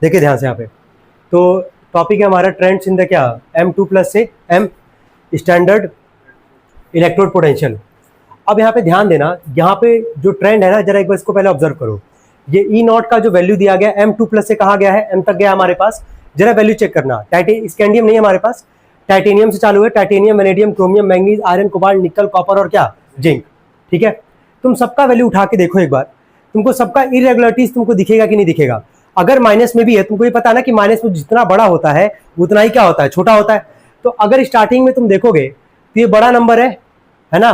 देखिए ध्यान से यहाँ पे, तो टॉपिक है हमारा ट्रेंड्स इन द क्या M2+ से M स्टैंडर्ड इलेक्ट्रोड पोटेंशियल। अब यहाँ पे ध्यान देना, यहाँ पे जो ट्रेंड है ना, जरा एक बार इसको पहले ऑब्जर्व करो। ये E0 का जो वैल्यू दिया गया M2+ से कहा गया है, M तक गया हमारे पास, जरा वैल्यू चेक करना। स्कैंडियम नहीं है हमारे पास, टाइटेनियम से चालू है, titanium, vanadium, chromium, manganese, iron, cobalt, निकल, कॉपर और क्या जिंक। ठीक है, तुम सबका वैल्यू उठा के देखो एक बार, तुमको सबका इरेगुलरिटीज तुमको दिखेगा कि नहीं दिखेगा। अगर माइनस में भी है, तुमको ये पता है ना कि माइनस में जितना बड़ा होता है उतना ही क्या होता है, छोटा होता है। तो अगर स्टार्टिंग में तुम देखोगे तो ये बड़ा नंबर है ना,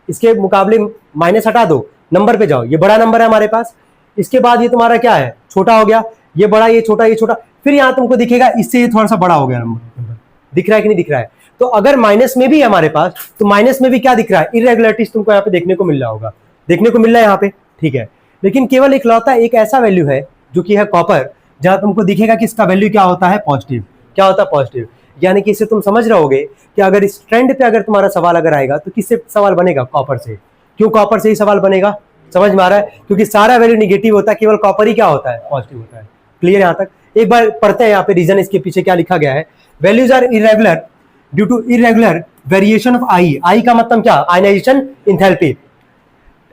इसके मुकाबले माइनस हटा दो, नंबर पे जाओ, ये बड़ा नंबर है हमारे पास। इसके बाद ये तुम्हारा क्या है, छोटा हो गया, ये बड़ा, ये छोटा, ये छोटा, फिर यहाँ तुमको दिखेगा इससे ये थोड़ा सा बड़ा हो गया नंबर। दिख रहा है कि नहीं दिख रहा है। तो अगर माइनस में भी है हमारे पास, तो माइनस में भी क्या दिख रहा है, इरेगुलरिटीज तुमको यहाँ पे देखने को मिल रहा होगा, देखने को मिल रहा है यहाँ पे। ठीक है, लेकिन केवल इकलौता एक ऐसा वैल्यू है जो कि है कॉपर, जहां तुमको दिखेगा कि इसका वैल्यू क्या होता है, पॉजिटिव। क्या होता है, पॉजिटिव। यानी कि इससे तुम समझ रहोगे कि अगर इस ट्रेंड पे अगर तुम्हारा सवाल अगर आएगा तो किससे सवाल बनेगा, कॉपर से। क्यों कॉपर से ही सवाल बनेगा, समझ में आ रहा है, क्योंकि सारा वैल्यू निगेटिव होता है, केवल कॉपर ही क्या होता है, पॉजिटिव होता है। क्लियर यहाँ तक। एक बार पढ़ते हैं यहाँ पे रीजन, इसके पीछे क्या लिखा गया है। Values are irregular due to irregular variation of I. I का मतलब क्या, आयनाइजेशन एंथैल्पी।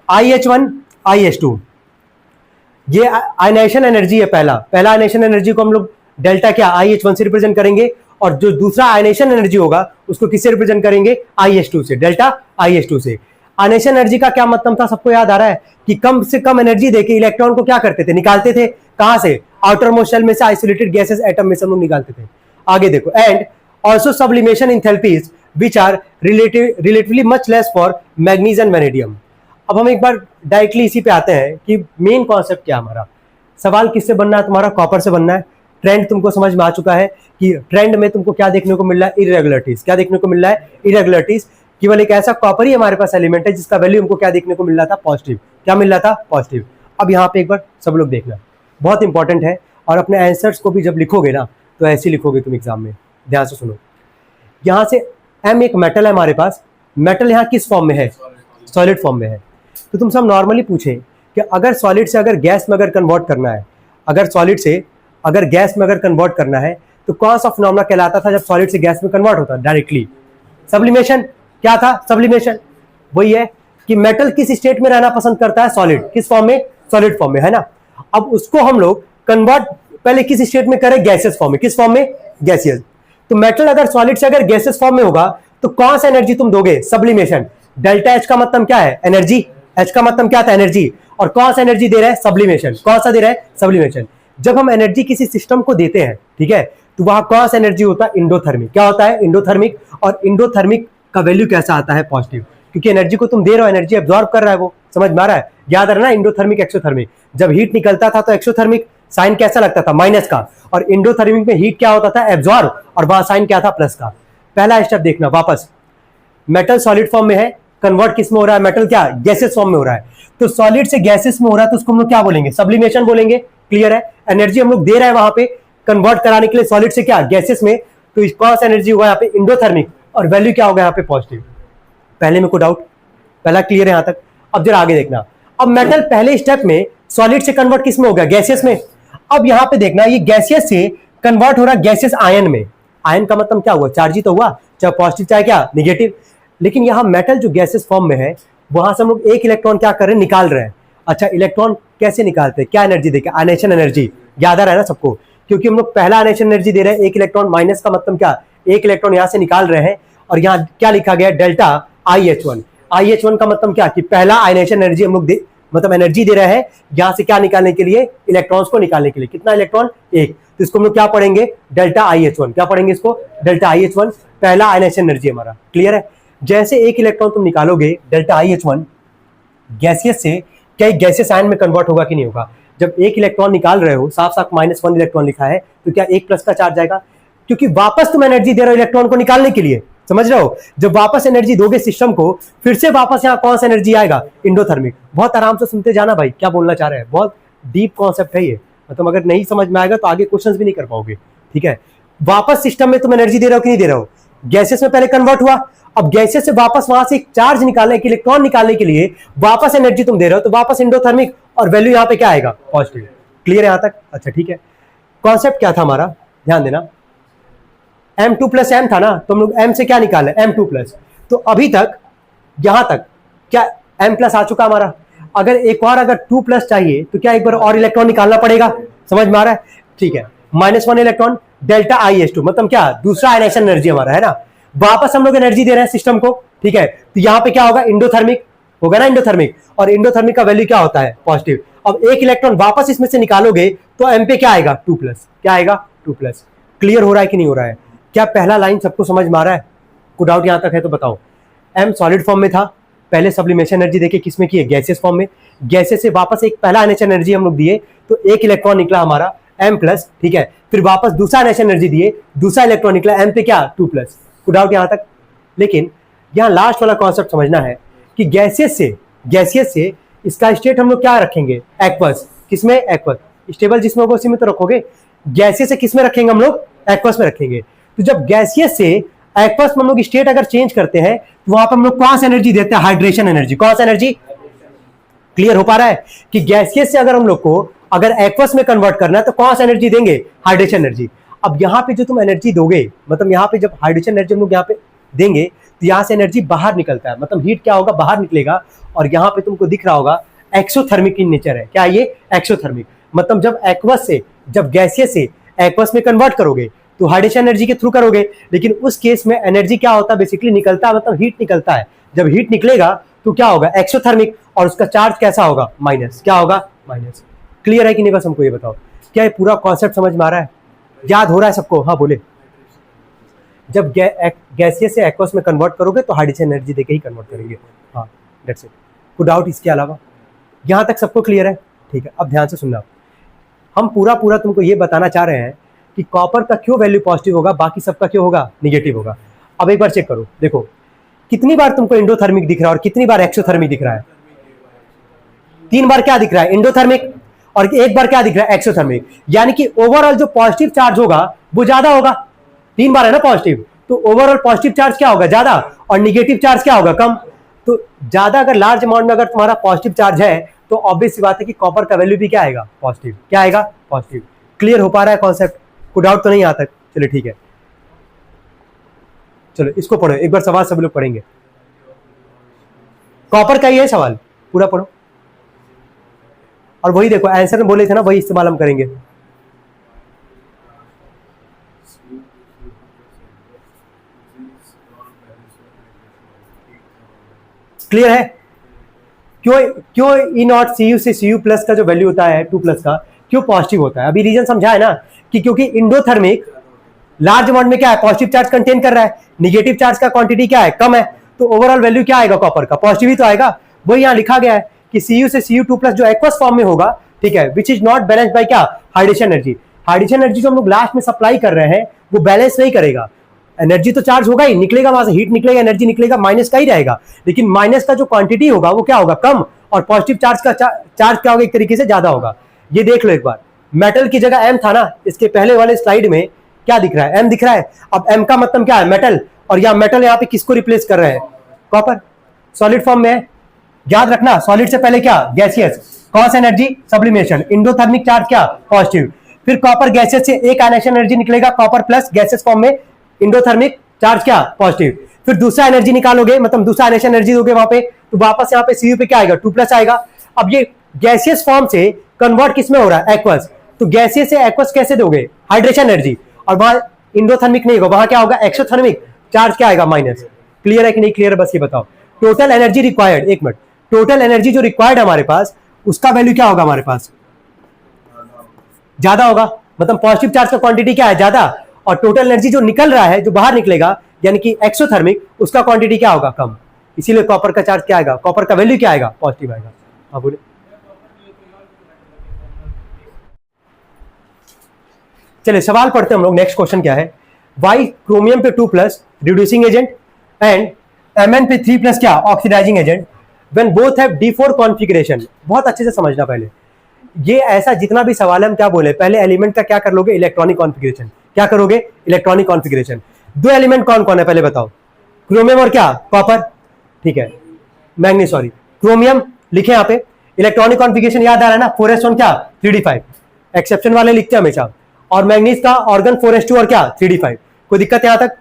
IH1 IH2 ये आयनाइजेशन एनर्जी है। पहला आयनाइजेशन एनर्जी को हम लोग डेल्टा क्या IH1 से रिप्रेजेंट करेंगे, और जो दूसरा आयनाइजेशन एनर्जी होगा उसको किससे रिप्रेजेंट करेंगे, IH2 से, डेल्टा IH2 से। आयनाइजेशन एनर्जी का क्या मतलब था, सबको याद आ रहा है कि कम से कम एनर्जी देके इलेक्ट्रॉन को क्या करते थे, निकालते थे। कहां से, आउटर मोस्ट शेल में से, आइसोलेटेड गैसेस एटम में से हम लोग निकालते थे। आगे देखो, and also sublimation enthalpies which are relatively much less for manganese and vanadium. अब हम एक बार डायरेक्टली इसी पे आते हैं कि मेन कॉन्सेप्ट क्या हमारा, सवाल किससे बनना है तुम्हारा, कॉपर से बनना है। ट्रेंड तुमको समझ में आ चुका है कि ट्रेंड में तुमको क्या देखने को मिल रहा है, इरेगुलरिटीज। क्या देखने को मिल रहा है, इरेगुलरिटीज। केवल एक ऐसा कॉपर ही हमारे पास एलिमेंट है जिसका वैल्यू हमको क्या देखने को मिल रहा था, पॉजिटिव। क्या मिल रहा था, पॉजिटिव। अब यहाँ पे एक बार सब लोग देखना, बहुत इंपॉर्टेंट है, और अपने आंसर्स को भी जब लिखोगे ना तो ऐसे लिखोगे तुम एग्जाम में। ध्यान से सुनो, यहाँ से M एक मेटल है हमारे पास, मेटल यहाँ किस फॉर्म में है, सॉलिड फॉर्म में है। तो तुमसे हम नॉर्मली पूछें कि अगर सॉलिड से अगर गैस में अगर कन्वर्ट करना है, अगर सॉलिड से अगर गैस में अगर कन्वर्ट करना है, तो कौन सा फिनोमेना कहलाता था जब सॉलिड से गैस में कन्वर्ट होता डायरेक्टली, सब्लिमेशन। क्या था, सब्लिमेशन। वही है कि मेटल किस स्टेट में रहना पसंद करता है, सॉलिड। किस फॉर्म में, सॉलिड फॉर्म में, है ना। अब उसको हम लोग कन्वर्ट पहले किस स्टेट में करें, गैसियस फॉर्म में। किस फॉर्म में, गैसियस। तो मेटल अगर सॉलिड से अगर गैसियस फॉर्म में होगा तो कौन सा एनर्जी तुम दोगे, सब्लिमेशन। डेल्टा H का मतलब क्या है, एनर्जी। H का मतलब क्या था, एनर्जी। और कौन सा एनर्जी दे रहा है, सब्लिमेशन। कौन सा दे रहा है, सब्लिमेशन। जब हम एनर्जी किसी सिस्टम को देते हैं, ठीक है, तो वहां कौन सा एनर्जी होता है, इंडोथर्मिक। क्या होता है, इंडोथर्मिक। और इंडोथर्मिक का वैल्यू कैसा आता है, पॉजिटिव, क्योंकि एनर्जी को तुम दे रहे हो, एनर्जी एब्जॉर्ब कर रहा है वो। समझ में आ रहा है, याद रखना, इंडोथर्मिक एक्सोथर्मिक। जब हीट निकलता था तो एक्सोथर्मिक साइन कैसा लगता था, माइनस का, और इंडोथर्मिक में हीट क्या होता था, एब्जॉर्ब, और वहां साइन क्या था, प्लस का। पहला स्टेप देखना, वापस मेटल सॉलिड फॉर्म में है, कन्वर्ट किस में हो रहा है, मेटल क्या, गैसेस फॉर्म में हो रहा है। तो सॉलिड से गैसेस में हो रहा है तो उसको हम लोग क्या बोलेंगे, सब्लिमेशन बोलेंगे। क्लियर है, एनर्जी हम लोग दे रहे हैं वहां पे कन्वर्ट कराने के लिए सॉलिड से क्या, गैसेस में। तो कौन सा एनर्जी होगा यहाँ पे, इंडोथर्मिक, और वैल्यू क्या होगा यहाँ पे, पॉजिटिव। पहले में कोई डाउट, पहला क्लियर है यहाँ तक। अब जरा आगे देखना, अब मेटल पहले स्टेप में सॉलिड से कन्वर्ट किस में हो गया, गैसियस में। अब यहाँ पे देखना, ये गैसियस से कन्वर्ट हो रहा है गैसियस आयन में। आयन का मतलब क्या हुआ, चार्ज ही तो हुआ, चाहे पॉजिटिव चाहे क्या, निगेटिव। लेकिन यहाँ मेटल जो गैसियस फॉर्म में है, वहां से हम लोग एक इलेक्ट्रॉन क्या कर रहे हैं, निकाल रहे हैं। अच्छा, इलेक्ट्रॉन कैसे निकालते हैं, क्या एनर्जी देके, आयनाइजेशन एनर्जी। याद आ रहा है ना सबको, क्योंकि हम लोग पहला आयनाइजेशन एनर्जी दे रहे हैं, एक इलेक्ट्रॉन, माइनस का मतलब क्या, एक इलेक्ट्रॉन यहाँ से निकाल रहे हैं। और यहाँ क्या लिखा गया, डेल्टा IH1। IH1 का मतलब क्या, कि पहला आयनाइजेशन एनर्जी हम लोग मतलब एनर्जी दे रहे हैं यहाँ से क्या निकालने के लिए, इलेक्ट्रॉन्स को निकालने के लिए। कितना इलेक्ट्रॉन, एक। तो इसको हम लोग क्या पढ़ेंगे, डेल्टा IH1। क्या पढ़ेंगे इसको, डेल्टा IH1, पहला आयनाइजेशन एनर्जी हमारा। क्लियर है। जैसे एक इलेक्ट्रॉन तुम निकालोगे डेल्टा IH1 गैसियस से, क्या गैसियस आयन में कन्वर्ट होगा कि नहीं होगा। जब एक इलेक्ट्रॉन निकाल रहे हो, साफ साफ -1 इलेक्ट्रॉन लिखा है, तो क्या एक प्लस का चार्ज आएगा, क्योंकि वापस तुम एनर्जी दे रहे हो इलेक्ट्रॉन को निकालने के लिए। समझ रहे हो, जब वापस एनर्जी दोगे सिस्टम को, फिर से वापस यहाँ कौन सा एनर्जी आएगा, इंडोथर्मिक। बहुत आराम से सुनते जाना भाई, क्या बोलना चाह रहे हैं, बहुत डीप कॉन्सेप्ट है ये। मतलब अगर नहीं समझ में आएगा तो आगे क्वेश्चंस भी नहीं कर पाओगे। ठीक है, वापस सिस्टम में तुम एनर्जी दे रहे हो कि नहीं दे रहे हो, गैसेस में पहले कन्वर्ट हुआ, अब गैसेस से वापस वहां से एक चार्ज निकालने, एक इलेक्ट्रॉन निकालने के लिए वापस एनर्जी तुम दे रहे हो, तो वापस इंडोथर्मिक, और वैल्यू यहाँ पे क्या आएगा, पॉजिटिव। क्लियर है यहाँ तक, अच्छा ठीक है। कॉन्सेप्ट क्या था हमारा, ध्यान देना, M2 प्लस M था ना, तो हम लोग M से क्या निकाले, M2 प्लस। तो अभी तक यहां तक क्या M प्लस आ चुका हमारा, अगर एक और अगर 2 प्लस चाहिए तो क्या एक बार और इलेक्ट्रॉन निकालना पड़ेगा, समझ में आ रहा है, ठीक है। -1 इलेक्ट्रॉन डेल्टा IS2 मतलब क्या, दूसरा आयनेशन एनर्जी हमारा है ना, वापस हम लोग एनर्जी दे रहे हैं सिस्टम को, ठीक है। तो यहां पे क्या होगा, इंडोथर्मिक होगा ना, इंडोथर्मिक, और इंडोथर्मिक का वैल्यू क्या होता है, पॉजिटिव। अब एक इलेक्ट्रॉन वापस इसमें से निकालोगे तो M पे क्या आएगा, 2 प्लस, क्या आएगा, 2 प्लस। क्लियर हो रहा है कि नहीं हो रहा है, क्या पहला लाइन सबको समझ में आ रहा है, कोई डाउट यहां तक है तो बताओ। M सॉलिड फॉर्म में था, पहले सब्लिमेशन एनर्जी देके किसमें किए, गैसेस फॉर्म में, गैसेस से वापस एक पहला आयनेशन एनर्जी हम लोग दिए तो एक इलेक्ट्रॉन निकला हमारा M प्लस, ठीक है। फिर वापस दूसरा आयनेशन एनर्जी दिए, दूसरा इलेक्ट्रॉन निकला M पे क्या, 2 प्लस। कोई डाउट यहां तक। लेकिन यहां लास्ट वाला कॉन्सेप्ट समझना है कि गैसियस से इसका स्टेट हम लोग क्या रखेंगे, एक्वस, किसमें, एक्वस, स्टेबल जिसमें होगा उसी में तो रखोगे। गैसियस से किसमें रखेंगे हम लोग, एक्वस में रखेंगे। तो जब गैसियस से एक्वस में हम लोग स्टेट अगर चेंज करते हैं तो वहां पर हम लोग कौन सा एनर्जी देते हैं, हाइड्रेशन एनर्जी। कौन सा एनर्जी, क्लियर हो पा रहा है कि गैसियस से अगर हम लोग को अगर एक्वस में कन्वर्ट करना है तो कौन सा एनर्जी देंगे, हाइड्रेशन एनर्जी। अब यहां पे जो तुम एनर्जी दोगे, मतलब यहां पे जब हाइड्रेशन एनर्जी हम लोग यहां पे देंगे तो यहां से एनर्जी बाहर निकलता है, मतलब हीट क्या होगा, बाहर निकलेगा। और यहां पे तुमको दिख रहा होगा एक्सोथर्मिक इन नेचर है, क्या ये, एक्सोथर्मिक। मतलब जब एक्वस से, जब गैसियस से एक्वस में कन्वर्ट करोगे तो हाइड्रेशन एनर्जी के थ्रू करोगे, लेकिन उस केस में एनर्जी क्या होता है, बेसिकली निकलता है, मतलब हीट निकलता है। जब हीट निकलेगा तो क्या होगा, एक्सोथर्मिक, और उसका चार्ज कैसा होगा, माइनस, क्या होगा, माइनस। क्लियर है कि नहीं, बस हमको ये बताओ, क्या ये पूरा कॉन्सेप्ट समझ में आ रहा है, याद हो रहा है सबको, हाँ बोले। जब गैसियस से एक्वस में कन्वर्ट करोगे तो हाइड्रोजन एनर्जी देके ही कन्वर्ट करेंगे, हाँ दैट्स इट। कोई डाउट इसके अलावा, यहां तक सबको क्लियर है, ठीक है। अब ध्यान से सुनना, हम पूरा तुमको ये बताना चाह रहे हैं कि कॉपर का क्यों वैल्यू पॉजिटिव होगा, बाकी सबका क्यों होगा, निगेटिव होगा। अब एक बार चेक करो, देखो कितनी बार तुमको इंडोथर्मिक दिख रहा है और कितनी बार एक्सोथर्मिक दिख रहा है, 3 बार क्या दिख रहा है, इंडोथर्मिक, और एक बार क्या दिख रहा है, एक्सोथर्मिक। यानी कि ओवरऑल जो पॉजिटिव चार्ज होगा वो ज्यादा होगा, 3 बार है ना पॉजिटिव, तो ओवरऑल पॉजिटिव चार्ज क्या होगा, ज्यादा, और निगेटिव चार्ज क्या होगा, कम। तो ज्यादा अगर लार्ज अमाउंट में अगर तुम्हारा पॉजिटिव चार्ज है तो ऑब्वियस सी बात है कि कॉपर का वैल्यू भी क्या आएगा, पॉजिटिव, क्या आएगा, पॉजिटिव। क्लियर हो पा रहा है कॉन्सेप्ट, कोई डाउट तो नहीं आता, चलो ठीक है। चलो इसको पढ़ो एक बार, सवाल सब लोग पढ़ेंगे, कॉपर का ही है सवाल, पूरा पढ़ो, और वही देखो आंसर में बोले थे ना, वही इस्तेमाल हम करेंगे। क्लियर है, क्यों ई नॉट Cu से Cu प्लस का जो वैल्यू होता है 2 प्लस का क्यों पॉजिटिव होता है। अभी रीजन समझा है ना, कि क्योंकि इंडोथर्मिक लार्ज अमाउंट में क्या है, पॉजिटिव चार्ज कंटेन कर रहा है, निगेटिव चार्ज का क्वांटिटी क्या है, कम है, तो ओवरऑल वैल्यू क्या आएगा कॉपर का, पॉजिटिव ही तो आएगा। वही यहाँ लिखा गया है कि Cu से Cu2 प्लस जो एक्वस फॉर्म में होगा, ठीक है, which is not balance bye क्या, हाइड्रेशन एनर्जी। हाइड्रेशन एनर्जी जो हम लोग लास्ट में सप्लाई कर रहे हैं वो बैलेंस नहीं करेगा, एनर्जी तो चार्ज होगा ही, निकलेगा वहां से, हीट निकलेगा, एनर्जी निकलेगा, माइनस का ही रहेगा, लेकिन माइनस का जो क्वांटिटी होगा वो क्या होगा, कम, और पॉजिटिव चार्ज का चार्ज क्या होगा, एक तरीके से ज्यादा होगा। ये देख लो एक बार, मेटल की जगह M था ना, इसके पहले वाले स्लाइड में क्या दिख रहा है, M दिख रहा है। अब M का मतलब क्या है, मेटल, और यहाँ मेटल यहाँ पे किसको रिप्लेस कर रहे हैं, कॉपर, सॉलिड फॉर्म में है, याद रखना, सॉलिड से पहले क्या, गैसियस, कौन सा एनर्जी, सब्लिमेशन, इंडोथर्मिक चार्ज क्या, पॉजिटिव। फिर कॉपर गैसेस से एक आयनेशन एनर्जी निकलेगा, कॉपर प्लस, गैसेस फॉर्म में, इंडोथर्मिक चार्ज क्या, पॉजिटिव। फिर दूसरा एनर्जी निकालोगे, मतलब दूसरा आयनेशन एनर्जी दोगे वहां पे, तो वापस यहाँ पे Cu पे क्या आएगा, 2 प्लस आएगा। अब ये गैसियस फॉर्म से कन्वर्ट किसमें हो रहा है, एक्वस, तो गैसियस से एक्वस कैसे दोगे, हाइड्रेशन एनर्जी, और वहां इंडोथर्मिक नहीं होगा, वहां क्या होगा, एक्सोथर्मिक, चार्ज क्या आएगा, माइनस। क्लियर है कि नहीं क्लियर है, बस ये बताओ, टोटल एनर्जी रिक्वायर्ड, एक मिनट, टोटल एनर्जी जो रिक्वायर्ड हमारे पास उसका वैल्यू क्या होगा, हमारे पास ज्यादा होगा, मतलब पॉजिटिव चार्ज का क्वांटिटी क्या है, ज्यादा, और टोटल एनर्जी जो निकल रहा है, जो बाहर निकलेगा, यानी कि एक्सोथर्मिक, उसका क्वांटिटी क्या होगा, कम। इसीलिए कॉपर का चार्ज क्या आएगा, कॉपर का वैल्यू क्या आएगा, पॉजिटिव आएगा। हाँ बोले, चलिए सवाल पढ़ते हैं हम लोग। नेक्स्ट क्वेश्चन क्या है, वाई क्रोमियम पे 2 plus reducing agent and Mn पे 3 प्लस क्या, oxidizing agent, when both have D4 configuration. बहुत अच्छे से समझना, पहले ये ऐसा जितना भी सवाल है हम क्या बोले, पहले एलिमेंट का क्या कर लोगे, इलेक्ट्रॉनिक कॉन्फ़िगरेशन, क्या करोगे, इलेक्ट्रॉनिक कॉन्फ़िगरेशन। 2 एलिमेंट कौन कौन है पहले बताओ, क्रोमियम और क्या, कॉपर, ठीक है, मैग्नीज, सॉरी क्रोमियम लिखे यहाँ पे, इलेक्ट्रॉनिक कॉन्फ़िगरेशन याद आ रहा है ना, 4s1 क्या, 3d5, एक्सेप्शन वाले लिखते हैं हमेशा, और मैंगनीज का ऑर्गन 4s2 और क्या 3d5। कोई दिक्कत यहां तक?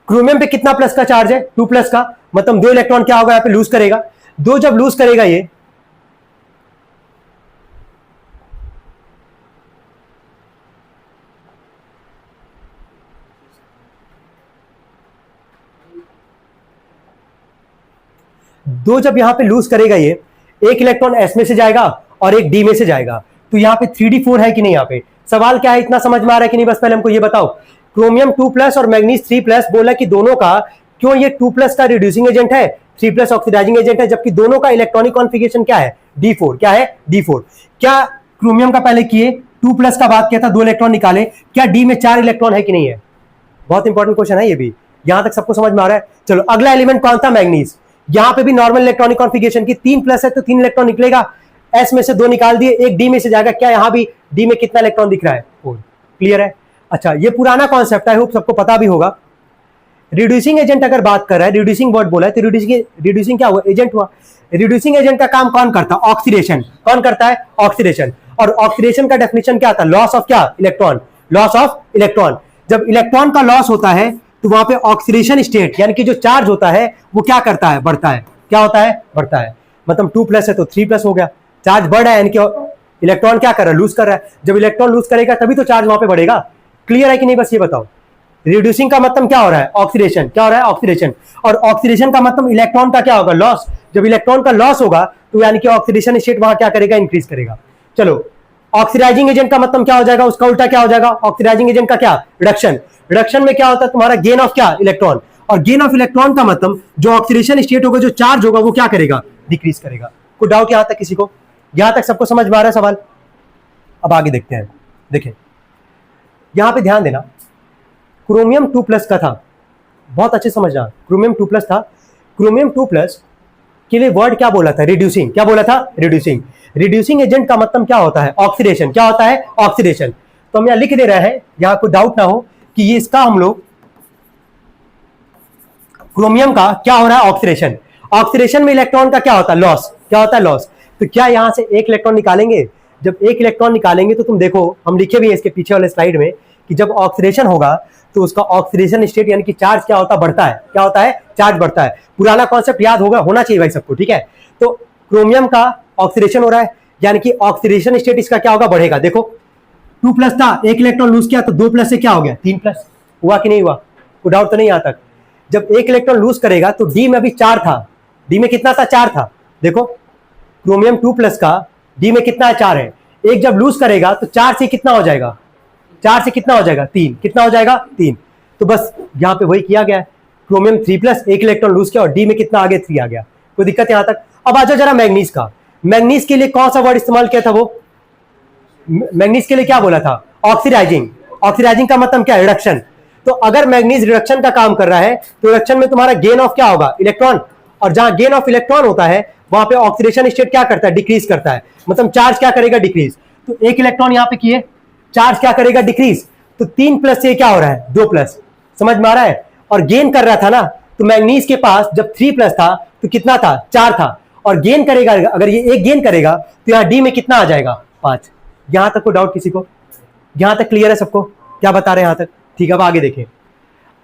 क्रोमियम पे कितना प्लस का चार्ज है? 2 प्लस का, मतलब 2 इलेक्ट्रॉन क्या होगा यहाँ पे लूज करेगा। 2 जब लूज करेगा ये, दो जब यहां पे लूज करेगा ये, एक इलेक्ट्रॉन एस में से जाएगा और एक डी में से जाएगा। तो यहाँ पे 3d4 है कि नहीं? यहाँ पे सवाल क्या है, इतना समझ में आ रहा है कि नहीं? बस पहले हमको ये बताओ, क्रोमियम 2 प्लस और मैग्नीज 3 प्लस, बोला कि दोनों का, क्यों ये 2 प्लस का रिड्यूसिंग एजेंट है, 3 प्लस ऑक्सीडाइजिंग एजेंट है, जबकि दोनों का इलेक्ट्रॉनिक कॉन्फिगरेशन क्या है? D4। क्या है? D4। क्या क्रोमियम का पहले किए 2 प्लस का बात किया था, 2 इलेक्ट्रॉन निकाले, क्या डी में 4 इलेक्ट्रॉन है कि नहीं है? बहुत इंपॉर्टेंट क्वेश्चन है ये भी। यहां तक सबको समझ में आ रहा है? चलो अगला एलिमेंट कौन था? मैग्नीज। यहां पे भी नॉर्मल इलेक्ट्रॉनिक कॉन्फिगरेशन की 3 प्लस है तो 3 इलेक्ट्रॉन निकलेगा, एस में से 2 निकाल दिए, एक डी में से जाएगा। क्या यहां भी डी में कितना इलेक्ट्रॉन दिख रहा है? 4। क्लियर है? अच्छा, ये पुराना कॉन्सेप्ट है, होप सबको पता भी होगा। रिड्यूसिंग एजेंट अगर बात कर रहा है, रिड्यूसिंग वर्ड बोला है, तो रिड्यूसिंग क्या हुआ? एजेंट हुआ। रिड्यूसिंग एजेंट का काम कौन करता है? ऑक्सीडेशन। कौन करता है? ऑक्सीडेशन। और ऑक्सीडेशन का डेफिनेशन क्या था? लॉस ऑफ क्या? इलेक्ट्रॉन। Loss of electron. जब इलेक्ट्रॉन का लॉस होता है तो वहां पे ऑक्सीडेशन स्टेट यानी कि जो चार्ज होता है वो क्या करता है? बढ़ता है। क्या होता है? बढ़ता है। मतलब 2 प्लस है तो 3 प्लस हो गया, चार्ज बढ़ रहा है, यानी कि इलेक्ट्रॉन क्या कर रहा है? लूज कर रहा है। जब इलेक्ट्रॉन लूज करेगा तभी तो चार्ज वहां पे बढ़ेगा। क्लियर है कि नहीं? बस ये बताओ, रिड्यूसिंग का मतलब क्या हो रहा है? ऑक्सीडेशन। क्या हो रहा है? ऑक्सीडेशन। और ऑक्सीडेशन का मतलब इलेक्ट्रॉन का क्या होगा? लॉस। जब इलेक्ट्रॉन का लॉस होगा तो यानी कि ऑक्सीडेशन स्टेट वहां क्या करेगा? इंक्रीज करेगा। चलो, ऑक्सीडाइजिंग एजेंट का मतलब क्या हो जाएगा? उसका उल्टा क्या हो जाएगा? ऑक्सीडाइजिंग एजेंट का क्या? रिडक्शन। रिडक्शन में क्या होता है? तुम्हारा गेन ऑफ क्या? इलेक्ट्रॉन। और गेन ऑफ इलेक्ट्रॉन का मतलब जो ऑक्सीडेशन स्टेट होगा, जो चार्ज होगा, वो क्या करेगा? डिक्रीज करेगा। कोई डाउट यहां तक किसी को? यहां तक सबको समझ में आ रहा है सवाल? अब आगे देखते हैं। देखिए यहां पे ध्यान देना, क्रोमियम 2 प्लस का था, बहुत अच्छे समझना, क्रोमियम 2 प्लस था। क्रोमियम 2 प्लस के लिए वर्ड क्या बोला था? रिड्यूसिंग। क्या बोला था? रिड्यूसिंग। रिड्यूसिंग एजेंट का मतलब क्या होता है? ऑक्सीडेशन। क्या होता है? ऑक्सीडेशन। तो हम यहां लिख दे रहे हैं, यहां कोई डाउट ना हो कि ये इसका हम लोग क्रोमियम का क्या हो रहा है? ऑक्सीडेशन। ऑक्सीडेशन में इलेक्ट्रॉन का क्या होता है? लॉस। क्या होता है? लॉस। तो क्या यहां से एक इलेक्ट्रॉन निकालेंगे? जब एक इलेक्ट्रॉन निकालेंगे तो तुम देखो, हम लिखे भी हैं इसके पीछे वाले स्लाइड में कि जब ऑक्सीडेशन होगा तो उसका ऑक्सीडेशन स्टेट यानी कि चार्ज क्या होता है? बढ़ता है। क्या होता है? चार्ज बढ़ता है। पुराना कॉन्सेप्ट याद होगा, होना चाहिए भाई सबको, ठीक है? तो क्रोमियम का ऑक्सीडेशन हो रहा है यानी कि ऑक्सीडेशन स्टेट इसका क्या होगा? बढ़ेगा। देखो 2 प्लस था, एक इलेक्ट्रॉन लूज किया तो 2 प्लस से क्या हो गया? 3 प्लस। हुआ कि नहीं हुआ? कोई डाउट तो नहीं यहां तक? जब एक इलेक्ट्रॉन लूज करेगा तो डी में अभी 4 था, डी में कितना था? 4 था। देखो क्रोमियम 2 प्लस का डी में कितना है? 4 है। एक जब लूज करेगा तो 4 से कितना हो जाएगा? 4 से कितना हो जाएगा? 3। कितना हो जाएगा? 3। तो बस यहां पे वही किया गया है, क्रोमियम 3 प्लस, एक इलेक्ट्रॉन लूज किया और डी में कितना आगे? 3 आ गया। कोई दिक्कत यहां तक? अब आ जाओ जरा मैग्नीज का। मैग्नीज के लिए कौन सा वर्ड इस्तेमाल किया था? वो मैग्नीज के लिए क्या बोला था? ऑक्सीडाइजिंग। ऑक्सीडाइजिंग का मतलब क्या? रिडक्शन। तो अगर मैग्नीज रिडक्शन का काम कर रहा है तो रिडक्शन में तुम्हारा गेन ऑफ क्या होगा? इलेक्ट्रॉन। और जहां गेन ऑफ इलेक्ट्रॉन होता है वहां पे ऑक्सीडेशन स्टेट क्या करता है? डिक्रीज करता है। मतलब चार्ज क्या करेगा? डिक्रीज। तो एक इलेक्ट्रॉन यहां पे किए, चार्ज क्या करेगा? डिक्रीज। तो 3 प्लस से क्या हो रहा है? 2 प्लस। समझ में आ रहा है? और गेन कर रहा था ना, तो मैग्नीज के पास जब 3 प्लस था तो कितना था? 4 था। और गेन करेगा, अगर ये एक गेन करेगा तो यहां डी में कितना आ जाएगा? 5। यहां तक कोई डाउट किसी को? यहां तक क्लियर है सबको? क्या बता रहे हैं यहां तक? ठीक है, अब आगे देखें।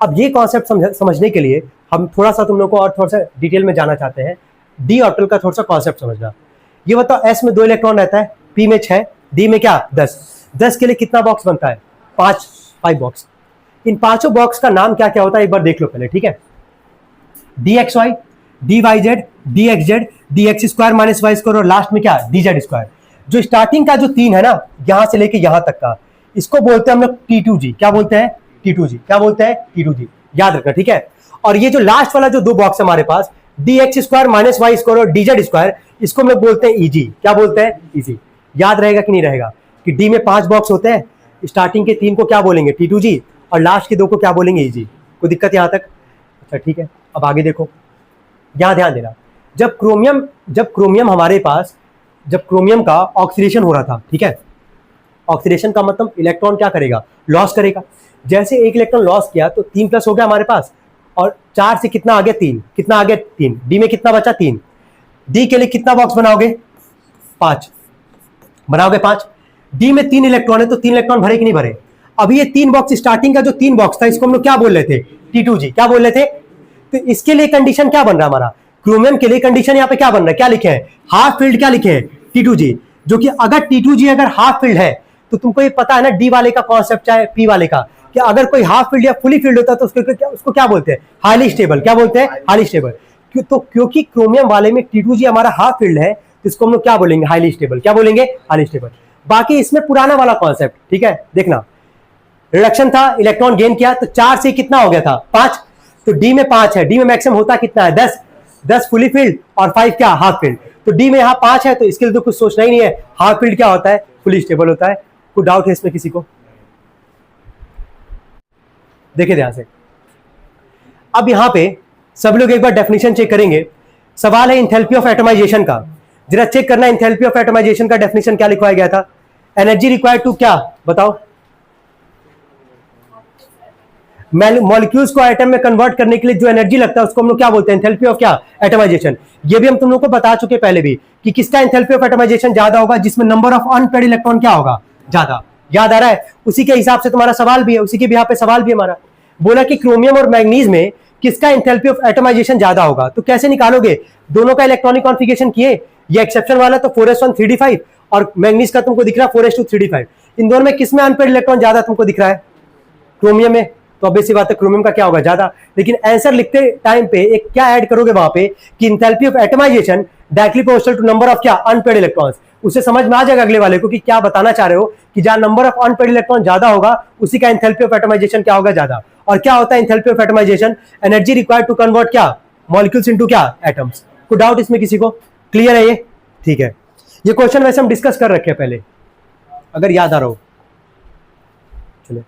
अब ये कॉन्सेप्ट समझने के लिए हम थोड़ा सा तुम लोग को और थोड़ा सा डिटेल में जाना चाहते हैं। डी ऑर्बिटल का थोड़ा सा कॉन्सेप्ट समझना। ये बताओ, एस में 2 इलेक्ट्रॉन रहता है, पी में 6, डी में क्या? 10। 10 के लिए कितना बॉक्स बनता है? 5 बॉक्स। इन 5 बॉक्स का नाम क्या क्या होता है एक बार देख लो पहले, ठीक है? D X Y, D Y Z, D X Z, D X square minus Y square और लास्ट में क्या? D Z square. जो स्टार्टिंग का जो 3 है ना, यहां से लेके यहां तक का, इसको बोलते हैं हम लोग T2G। क्या बोलते हैं? T2G। क्या बोलते हैं? T2G। याद रखना, ठीक है? और ये जो लास्ट वाला जो 2 बॉक्स है हमारे पास, D X square minus Y square और डी जेड स्क्वायर, इसको हम लोग बोलते हैं EG। क्या बोलते हैं? EG। याद रहेगा कि नहीं रहेगा कि डी में 5 बॉक्स होते हैं, स्टार्टिंग के 3 को क्या बोलेंगे? T2G और लास्ट के 2 को क्या बोलेंगे? EG। कोई दिक्कत यहां तक? अच्छा ठीक है, अब आगे देखो, यहां ध्यान देना। जब क्रोमियम हमारे पास, जब क्रोमियम का ऑक्सीडेशन हो रहा था, ठीक है? ऑक्सीडेशन का मतलब इलेक्ट्रॉन क्या करेगा? लॉस करेगा। जैसे एक इलेक्ट्रॉन लॉस किया तो 3 प्लस हो गया हमारे पास, और 4 से कितना आ गया? 3। कितना आ गया? 3। डी में कितना बचा? 3। डी के लिए कितना बॉक्स बनाओगे? 5 बनाओगे। 5। डी में 3 इलेक्ट्रॉन है तो 3 इलेक्ट्रॉन भरे कि नहीं भरे? अभी ये 3 बॉक्स, स्टार्टिंग का जो 3 बॉक्स था इसको हम लोग क्या बोल रहे थे? T2G। क्या बोल रहे थे? तो इसके लिए कंडीशन क्या बन रहा है हमारा? क्रोमियम के लिए कंडीशन यहाँ पे क्या बन रहा है? क्या लिखे हैं? Half filled. क्या लिखे हैं? T2G। जो कि अगर T2G अगर हाफ फिल्ड है तो तुमको ये पता है ना डी वाले का कॉन्सेप्ट चाहे पी वाले का, कि अगर कोई हाफ फील्ड या फुली फील्ड होता है तो उसको क्या बोलते हैं? Highly stable. क्या बोलते हैं? Highly stable. तो क्योंकि क्रोमियम वाले में T2G हमारा हाफ फील्ड है तो इसको हम लोग क्या बोलेंगे? Highly stable. क्या बोलेंगे? Highly stable. बाकी इसमें पुराना वाला कॉन्सेप्ट, ठीक है, देखना, रिडक्शन था, इलेक्ट्रॉन गेन किया तो 4 से कितना हो गया था? 5। तो डी में 5 है, डी में मैक्सिमम होता कितना है? 10 फुली फील्ड और 5 क्या? Half field. तो डी में यहाँ 5 है तो इसके लिए तो कुछ सोचना ही नहीं है, हाफ फील्ड क्या होता है? फुली स्टेबल होता है। कोई डाउट है इसमें किसी को? देखिए ध्यान से, अब यहां पे सब लोग एक बार डेफिनेशन चेक करेंगे। सवाल है एंथैल्पी ऑफ एटमाइजेशन का, जरा चेक करना एंथैल्पी ऑफ एटमाइजेशन का डेफिनेशन क्या लिखवाया गया था? एनर्जी रिक्वायर्ड टू क्या बताओ? मॉलिक्यूल्स को एटम में कन्वर्ट करने के लिए जो एनर्जी लगता है उसको हम लोग क्या बोलते हैं? एंथैल्पी ऑफ क्या? एटमाइजेशन। ये भी हम तुम लोग को बता चुके पहले भी कि किसका एंथैल्पी ऑफ एटमाइजेशन ज्यादा होगा? जिसमें नंबर ऑफ अनपेयर्ड इलेक्ट्रॉन क्या होगा? ज्यादा। याद आ रहा है? उसी के हिसाब से तुम्हारा सवाल भी है, उसी के भी यहाँ पे सवाल भी है हमारा। बोला कि क्रोमियम और मैग्नीज में किसका एंथैल्पी ऑफ एटमाइजेशन ज्यादा होगा? तो कैसे निकालोगे? दोनों का इलेक्ट्रॉनिक कॉन्फिगरेशन किए, ये एक्सेप्शन वाला तो 4s1 3d5 और मैग्नीज का तुमको दिख रहा है 4s2 3d5। इन दोनों में किसमें अनपेयर्ड इलेक्ट्रॉन ज्यादा तुमको दिख रहा है? क्रोमियम में। तो ऑब्वियस सी बात है क्रोमियम का क्या होगा? ज्यादा। लेकिन आंसर लिखते टाइम पे एक क्या ऐड करोगे वहां पे कि enthalpy of atomization directly proportional to number of क्या? Unpaired electrons. उससे समझ में आ जाएगा अगले वाले को कि क्या बताना चाह रहे हो, कि जहां नंबर ऑफ अनपेयर्ड इलेक्ट्रॉन ज्यादा होगा उसी का एंथैल्पी ऑफ एटमाइजेशन क्या होगा? ज्यादा। और क्या होता है enthalpy of atomization? Energy required to convert क्या? मॉलिक्यूल्स इनटू क्या? एटम्स। कोई डाउट इसमें किसी को? क्लियर है ये? ठीक है। ये क्वेश्चन वैसे हम डिस्कस कर रखे हैं पहले, अगर याद आ रहा हो। चलिए।